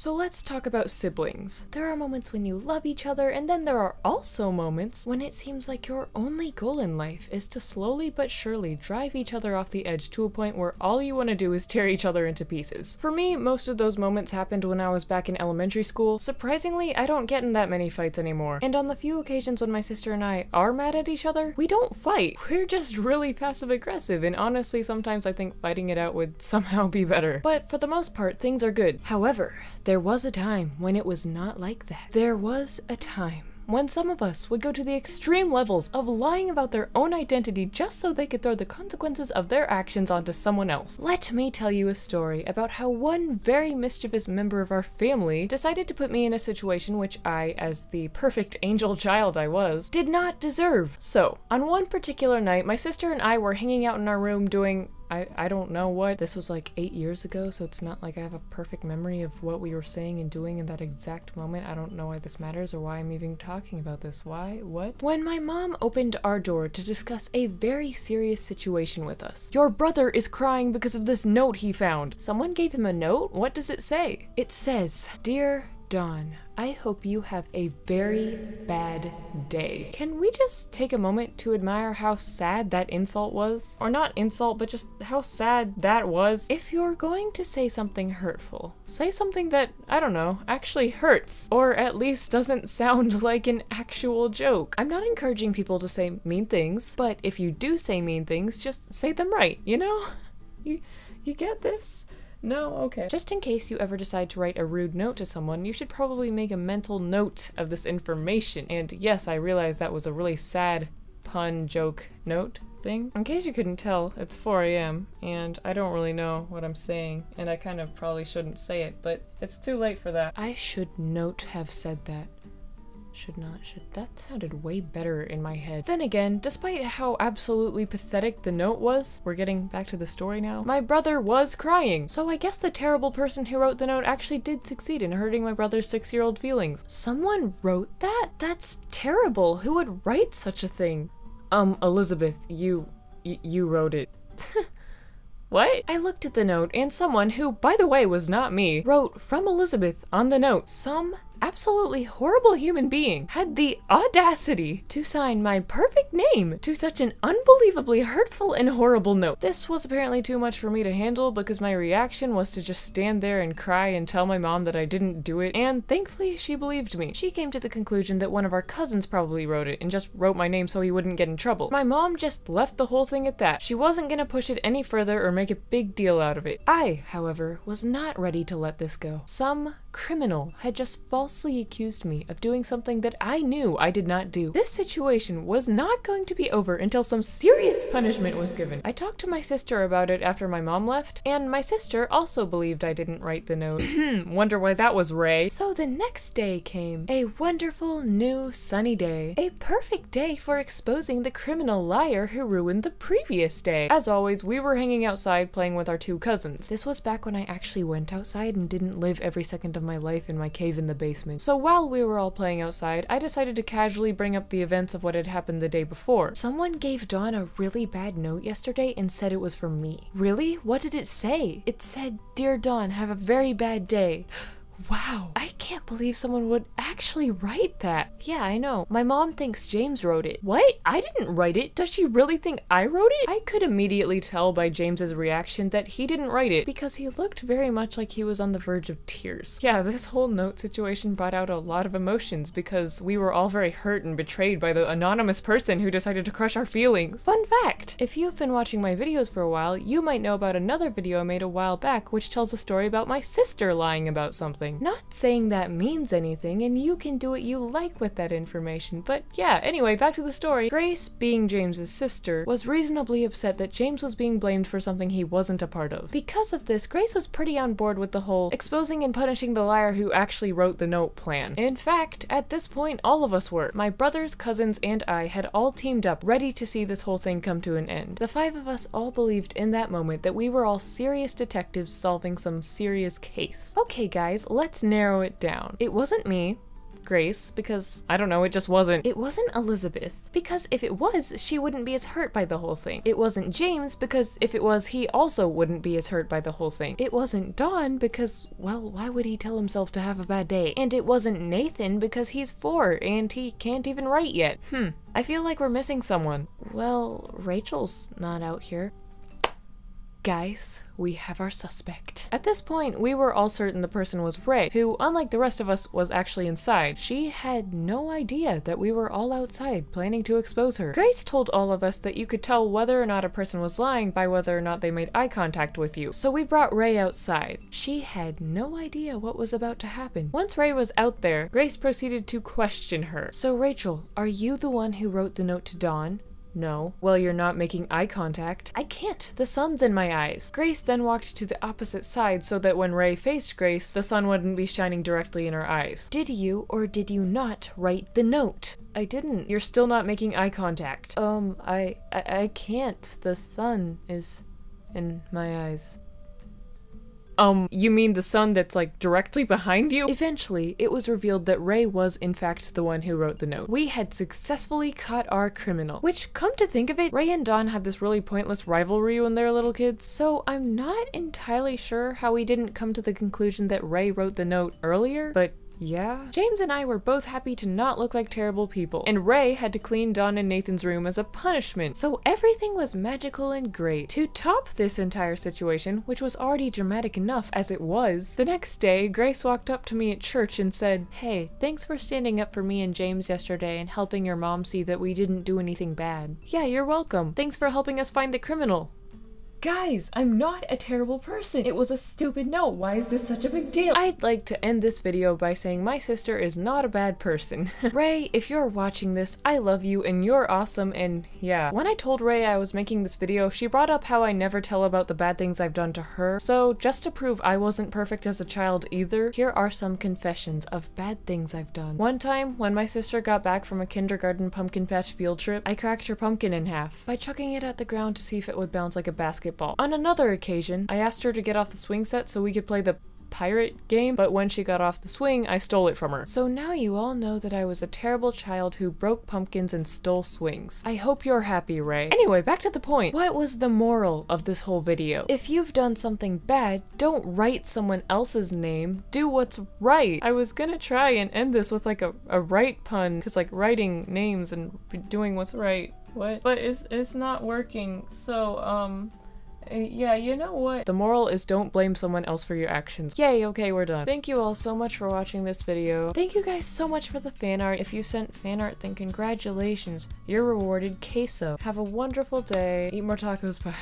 So let's talk about siblings. There are moments when you love each other, and then there are also moments when it seems like your only goal in life is to slowly but surely drive each other off the edge to a point where all you want to do is tear each other into pieces. For me, most of those moments happened when I was back in elementary school. Surprisingly, I don't get in that many fights anymore. And on the few occasions when my sister and I are mad at each other, we don't fight. We're just really passive aggressive, and honestly, sometimes I think fighting it out would somehow be better. But for the most part, things are good. However, there was a time when it was not like that. There was a time when some of us would go to the extreme levels of lying about their own identity just so they could throw the consequences of their actions onto someone else. Let me tell you a story about how one very mischievous member of our family decided to put me in a situation which I, as the perfect angel child I was, did not deserve. So, on one particular night, my sister and I were hanging out in our room doing I don't know what. This was like 8 years ago, so it's not like I have a perfect memory of what we were saying and doing in that exact moment. I don't know why this matters or why I'm even talking about this. Why? What? When my mom opened our door to discuss a very serious situation with us. Your brother is crying because of this note he found. Someone gave him a note? What does it say? It says, "Dear Dawn, I hope you have a very bad day." Can we just take a moment to admire how sad that insult was? Or not insult, but just how sad that was? If you're going to say something hurtful, say something that, I don't know, actually hurts. Or at least doesn't sound like an actual joke. I'm not encouraging people to say mean things, but if you do say mean things, just say them right, you know? You get this? No? Okay. Just in case you ever decide to write a rude note to someone, you should probably make a mental note of this information. And yes, I realize that was a really sad pun joke note thing. In case you couldn't tell, it's 4 a.m. and I don't really know what I'm saying, and I kind of probably shouldn't say it, but it's too late for that. I should not have said that. That sounded way better in my head. Then again, despite how absolutely pathetic the note was, we're getting back to the story now, my brother was crying. So I guess the terrible person who wrote the note actually did succeed in hurting my brother's 6-year-old feelings. Someone wrote that? That's terrible. Who would write such a thing? Elizabeth, you wrote it. What? I looked at the note, and someone, who, by the way, was not me, wrote, "From Elizabeth," on the note. Some absolutely horrible human being had the audacity to sign my perfect name to such an unbelievably hurtful and horrible note. This was apparently too much for me to handle because my reaction was to just stand there and cry and tell my mom that I didn't do it, and thankfully she believed me. She came to the conclusion that one of our cousins probably wrote it and just wrote my name so he wouldn't get in trouble. My mom just left the whole thing at that. She wasn't gonna push it any further or make a big deal out of it. I, however, was not ready to let this go. Some criminal had just falsely accused me of doing something that I knew I did not do. This situation was not going to be over until some serious punishment was given. I talked to my sister about it after my mom left, and my sister also believed I didn't write the note. Wonder why that was, Ray. So the next day came. A wonderful, new, sunny day. A perfect day for exposing the criminal liar who ruined the previous day. As always, we were hanging outside playing with our 2 cousins. This was back when I actually went outside and didn't live every second of my life in my cave in the basement. So while we were all playing outside, I decided to casually bring up the events of what had happened the day before. Someone gave Dawn a really bad note yesterday and said it was from me. Really? What did it say? It said, "Dear Dawn, have a very bad day." Wow, I can't believe someone would actually write that. Yeah, I know. My mom thinks James wrote it. What? I didn't write it. Does she really think I wrote it? I could immediately tell by James's reaction that he didn't write it because he looked very much like he was on the verge of tears. Yeah, this whole note situation brought out a lot of emotions because we were all very hurt and betrayed by the anonymous person who decided to crush our feelings. Fun fact, if you've been watching my videos for a while, you might know about another video I made a while back which tells a story about my sister lying about something. Not saying that means anything, and you can do what you like with that information, but yeah, anyway, back to the story. Grace, being James's sister, was reasonably upset that James was being blamed for something he wasn't a part of. Because of this, Grace was pretty on board with the whole exposing and punishing the liar who actually wrote the note plan. In fact, at this point, all of us were. My brothers, cousins, and I had all teamed up, ready to see this whole thing come to an end. The 5 of us all believed in that moment that we were all serious detectives solving some serious case. Okay guys, let's narrow it down. It wasn't me. Grace, because, I don't know, it just wasn't. It wasn't Elizabeth, because if it was, she wouldn't be as hurt by the whole thing. It wasn't James, because if it was, he also wouldn't be as hurt by the whole thing. It wasn't Don, because, well, why would he tell himself to have a bad day? And it wasn't Nathan, because he's 4, and he can't even write yet. I feel like we're missing someone. Well, Rachel's not out here. Guys, we have our suspect. At this point, we were all certain the person was Ray, who, unlike the rest of us, was actually inside. She had no idea that we were all outside, planning to expose her. Grace told all of us that you could tell whether or not a person was lying by whether or not they made eye contact with you. So we brought Ray outside. She had no idea what was about to happen. Once Ray was out there, Grace proceeded to question her. So Rachel, are you the one who wrote the note to Dawn? No. Well, you're not making eye contact. I can't. The sun's in my eyes. Grace then walked to the opposite side so that when Ray faced Grace, the sun wouldn't be shining directly in her eyes. Did you or did you not write the note? I didn't. You're still not making eye contact. I can't. The sun is in my eyes. You mean the sun that's like directly behind you? Eventually, it was revealed that Ray was in fact the one who wrote the note. We had successfully caught our criminal. Which, come to think of it, Ray and Dawn had this really pointless rivalry when they were little kids, so I'm not entirely sure how we didn't come to the conclusion that Ray wrote the note earlier, but yeah. James and I were both happy to not look like terrible people, and Ray had to clean Dawn and Nathan's room as a punishment, so everything was magical and great. To top this entire situation, which was already dramatic enough as it was, the next day, Grace walked up to me at church and said, "Hey, thanks for standing up for me and James yesterday and helping your mom see that we didn't do anything bad." "Yeah, you're welcome. Thanks for helping us find the criminal." Guys, I'm not a terrible person. It was a stupid note. Why is this such a big deal? I'd like to end this video by saying my sister is not a bad person. Ray, if you're watching this, I love you and you're awesome, and yeah. When I told Ray I was making this video, she brought up how I never tell about the bad things I've done to her. So just to prove I wasn't perfect as a child either, here are some confessions of bad things I've done. One time, when my sister got back from a kindergarten pumpkin patch field trip, I cracked her pumpkin in half by chucking it at the ground to see if it would bounce like a basketball. On another occasion, I asked her to get off the swing set so we could play the pirate game, but when she got off the swing, I stole it from her. So now you all know that I was a terrible child who broke pumpkins and stole swings. I hope you're happy, Ray. Anyway, back to the point. What was the moral of this whole video? If you've done something bad, don't write someone else's name. Do what's right. I was gonna try and end this with like a right pun, because like writing names and doing what's right. What? But it's not working. So, yeah, you know what? The moral is don't blame someone else for your actions. Yay, okay, we're done. Thank you all so much for watching this video. Thank you guys so much for the fan art. If you sent fan art, then congratulations. You're rewarded queso. Have a wonderful day. Eat more tacos. Bye.